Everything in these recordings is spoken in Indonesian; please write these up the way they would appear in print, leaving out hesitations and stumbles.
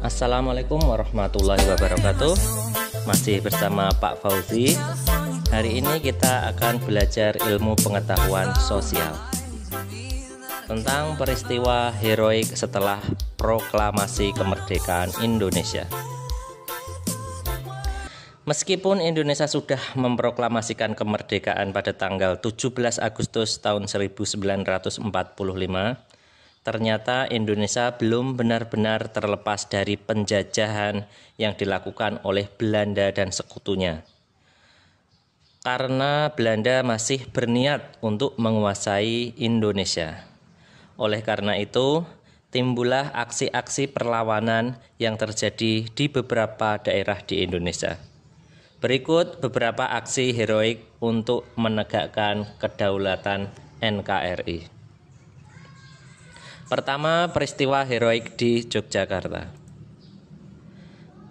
Assalamualaikum warahmatullahi wabarakatuh. Masih bersama Pak Fauzi. Hari ini kita akan belajar ilmu pengetahuan sosial tentang peristiwa heroik setelah proklamasi kemerdekaan Indonesia. Meskipun Indonesia sudah memproklamasikan kemerdekaan pada tanggal 17 Agustus tahun 1945, ternyata Indonesia belum benar-benar terlepas dari penjajahan yang dilakukan oleh Belanda dan sekutunya. Karena Belanda masih berniat untuk menguasai Indonesia. Oleh karena itu, timbullah aksi-aksi perlawanan yang terjadi di beberapa daerah di Indonesia. Berikut beberapa aksi heroik untuk menegakkan kedaulatan NKRI. Pertama, peristiwa heroik di Yogyakarta.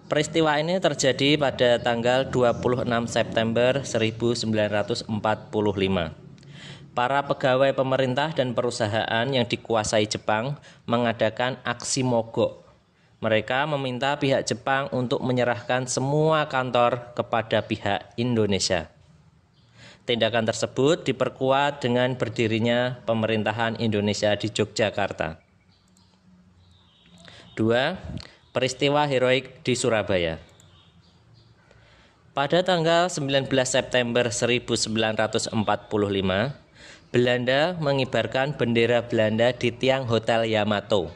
Peristiwa ini terjadi pada tanggal 26 September 1945. Para pegawai pemerintah dan perusahaan yang dikuasai Jepang mengadakan aksi mogok. Mereka meminta pihak Jepang untuk menyerahkan semua kantor kepada pihak Indonesia. Tindakan tersebut diperkuat dengan berdirinya pemerintahan Indonesia di Yogyakarta. 2. Peristiwa heroik di Surabaya. Pada tanggal 19 September 1945, Belanda mengibarkan bendera Belanda di tiang Hotel Yamato.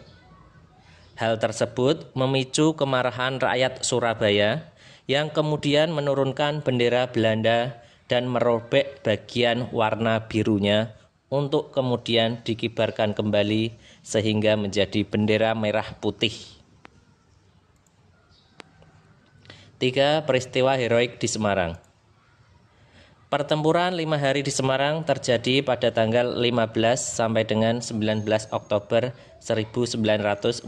Hal tersebut memicu kemarahan rakyat Surabaya yang kemudian menurunkan bendera Belanda dan merobek bagian warna birunya untuk kemudian dikibarkan kembali sehingga menjadi bendera merah putih. 3. Peristiwa heroik di Semarang. Pertempuran 5 hari di Semarang terjadi pada tanggal 15 sampai dengan 19 Oktober 1945.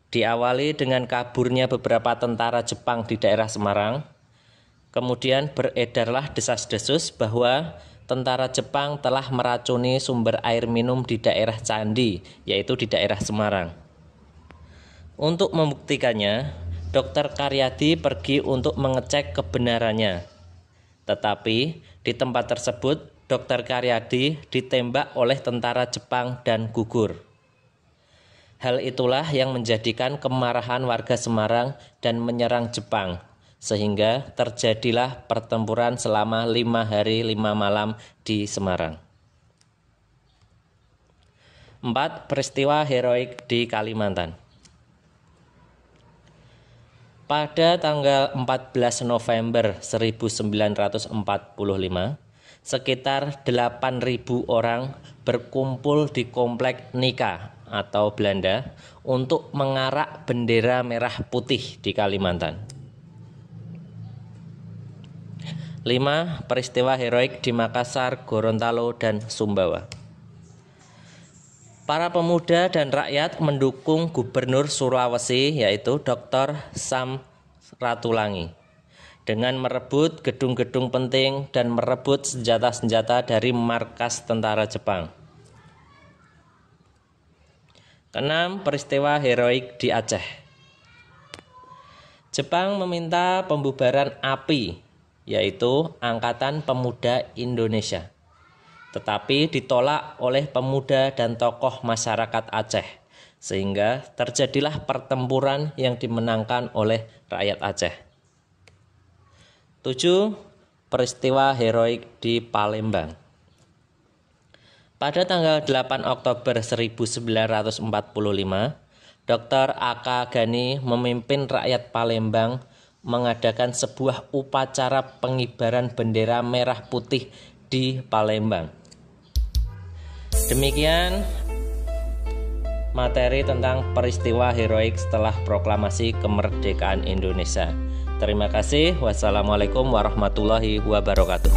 Diawali dengan kaburnya beberapa tentara Jepang di daerah Semarang. Kemudian beredarlah desas-desus bahwa tentara Jepang telah meracuni sumber air minum di daerah Candi, yaitu di daerah Semarang. Untuk membuktikannya, Dr. Karyadi pergi untuk mengecek kebenarannya. Tetapi di tempat tersebut Dr. Karyadi ditembak oleh tentara Jepang dan gugur. Hal itulah yang menjadikan kemarahan warga Semarang dan menyerang Jepang, sehingga terjadilah pertempuran selama 5 hari 5 malam di Semarang. 4. Peristiwa heroik di Kalimantan. Pada tanggal 14 November 1945, sekitar 8.000 orang berkumpul di Komplek Nika atau Belanda untuk mengarak bendera merah putih di Kalimantan. 5. Peristiwa heroik di Makassar, Gorontalo, dan Sumbawa. Para pemuda dan rakyat mendukung Gubernur Sulawesi yaitu Dr. Sam Ratulangi dengan merebut gedung-gedung penting dan merebut senjata-senjata dari markas tentara Jepang. 6. Peristiwa heroik di Aceh. Jepang meminta pembubaran API yaitu Angkatan Pemuda Indonesia. Tetapi ditolak oleh pemuda dan tokoh masyarakat Aceh, sehingga terjadilah pertempuran yang dimenangkan oleh rakyat Aceh. 7. Peristiwa heroik di Palembang. Pada tanggal 8 Oktober 1945, Dr. A.K. Ghani memimpin rakyat Palembang mengadakan sebuah upacara pengibaran bendera merah putih di Palembang. Demikian materi tentang peristiwa heroik setelah proklamasi kemerdekaan Indonesia. Terima kasih. Wassalamualaikum warahmatullahi wabarakatuh.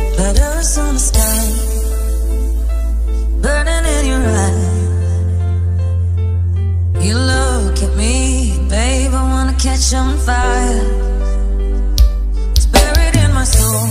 You look at me, babe, I wanna catch on fire. It's buried in my soul.